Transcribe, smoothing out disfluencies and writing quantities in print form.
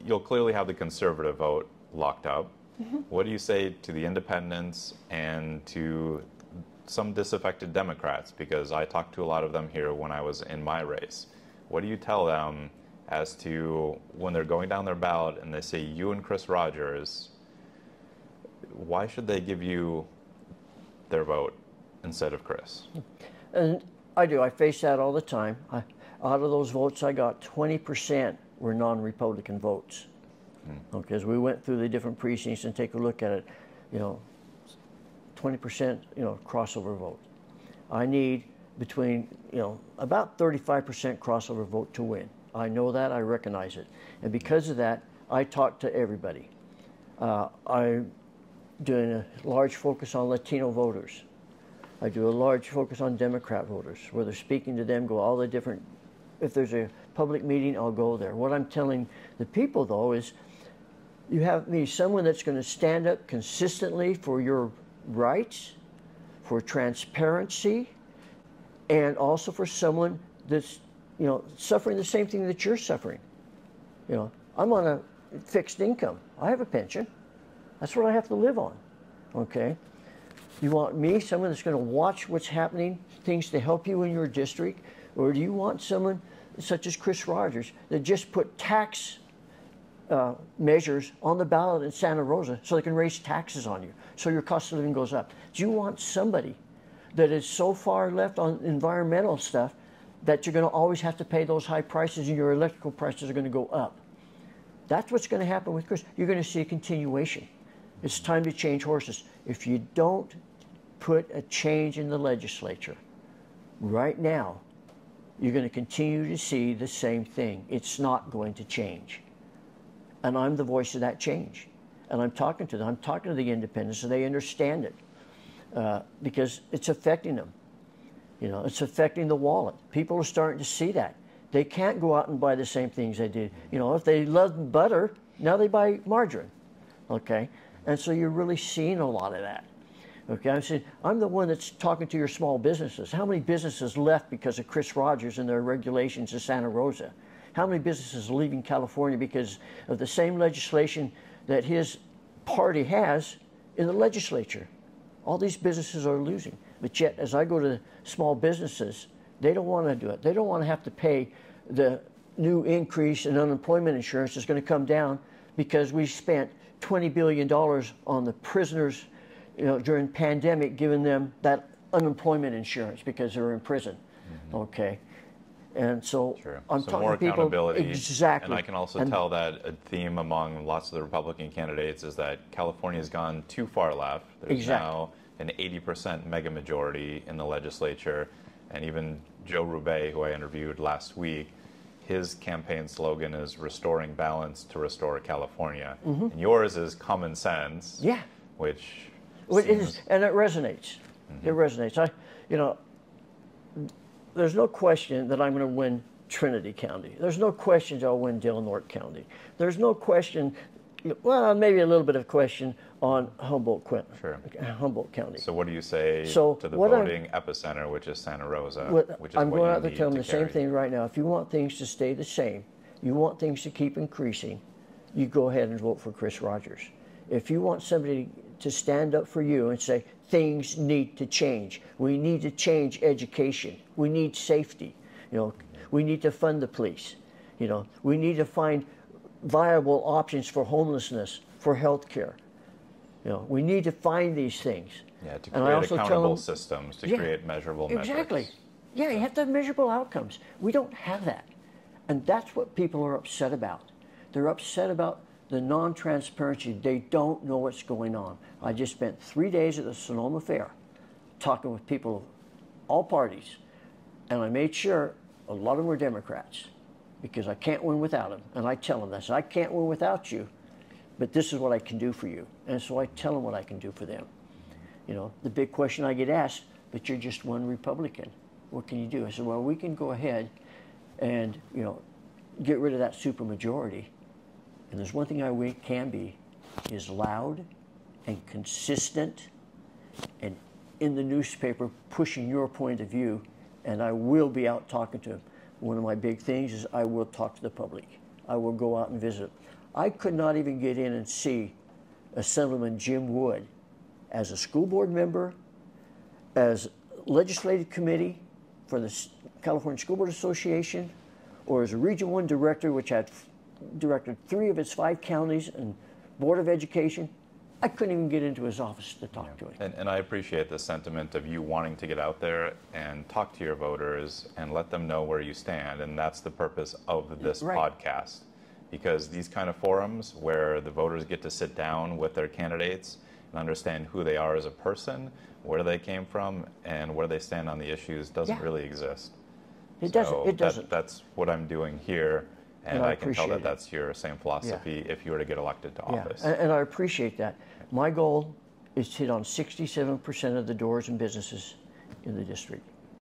you'll clearly have the conservative vote locked up. What do you say to the independents and to some disaffected Democrats? Because I talked to a lot of them here when I was in my race. What do you tell them as to when they're going down their ballot and they say you and Chris Rogers, why should they give you their vote instead of Chris? And I do. I face that all the time. Out of those votes I got, 20% were non-Republican votes. Okay, as we went through the different precincts and take a look at it, 20%, crossover vote. I need between, about 35% crossover vote to win. I know that, I recognize it. And because of that, I talk to everybody. I'm doing a large focus on Latino voters. I do a large focus on Democrat voters, where they're speaking to them, go all the different, if there's a public meeting, I'll go there. What I'm telling the people, though, is you have me someone that's going to stand up consistently for your rights, for transparency, and also for someone that's, suffering the same thing that you're suffering. I'm on a fixed income. I have a pension. That's what I have to live on, okay? You want me, someone that's going to watch what's happening, things to help you in your district, or do you want someone such as Chris Rogers that just put tax measures on the ballot in Santa Rosa so they can raise taxes on you, so your cost of living goes up? Do you want somebody that is so far left on environmental stuff that you're going to always have to pay those high prices and your electrical prices are going to go up? That's what's going to happen with Chris. You're going to see a continuation. It's time to change horses. If you don't put a change in the legislature right now, you're going to continue to see the same thing. It's not going to change. And I'm the voice of that change. And I'm talking to them. I'm talking to the independents so they understand it. Because it's affecting them. It's affecting the wallet. People are starting to see that. They can't go out and buy the same things they did. If they loved butter, now they buy margarine. Okay? And so you're really seeing a lot of that. Okay, I'm saying, I'm the one that's talking to your small businesses. How many businesses left because of Chris Rogers and their regulations in Santa Rosa? How many businesses are leaving California because of the same legislation that his party has in the legislature? All these businesses are losing. But yet, as I go to small businesses, they don't want to do it. They don't want to have to pay the new increase in unemployment insurance that's going to come down because we spent $20 billion on the prisoners during pandemic, giving them that unemployment insurance because they're in prison. Okay. And so I'm talking more to people. Accountability. Exactly. And I can also tell that a theme among lots of the Republican candidates is that California has gone too far left. There's now an 80% mega majority in the legislature. And even Joe Roubaix, who I interviewed last week, his campaign slogan is restoring balance to restore California. And yours is common sense. Yeah. Which it is, and it resonates. It resonates. There's no question that I'm going to win Trinity County. There's no question I'll win Del Norte County. There's no question, well, maybe a little bit of question on Humboldt County. So what do you say to the voting epicenter, which is Santa Rosa? Which is I'm going out there telling them the same thing right now. If you want things to stay the same, you want things to keep increasing, you go ahead and vote for Chris Rogers. If you want somebody to stand up for you and say, things need to change. We need to change education. We need safety. We need to fund the police. We need to find viable options for homelessness, for health care. We need to find these things. Yeah, to create accountable systems, to create measurable metrics. Exactly. Yeah, you have to have measurable outcomes. We don't have that. And that's what people are upset about. They're upset about the non-transparency. They don't know what's going on. I just spent 3 days at the Sonoma Fair talking with people of all parties, and I made sure a lot of them were Democrats because I can't win without them. And I tell them this, I can't win without you, but this is what I can do for you. And so I tell them what I can do for them. The big question I get asked, but you're just one Republican. What can you do? I said, well, we can go ahead and, get rid of that supermajority. And there's one thing I can be, is loud and consistent and in the newspaper pushing your point of view, and I will be out talking to them. One of my big things is I will talk to the public. I will go out and visit. I could not even get in and see Assemblyman Jim Wood as a school board member, as legislative committee for the California School Board Association, or as a Region 1 director, which had directed 3 of its 5 counties and Board of Education. I couldn't even get into his office to talk to him. And I appreciate the sentiment of you wanting to get out there and talk to your voters and let them know where you stand. And that's the purpose of this podcast. Because these kind of forums where the voters get to sit down with their candidates and understand who they are as a person, where they came from, and where they stand on the issues doesn't really exist. It doesn't. It doesn't. That's what I'm doing here. And I can tell that that's your same philosophy if you were to get elected to office. And I appreciate that. My goal is to hit on 67% of the doors and businesses in the district.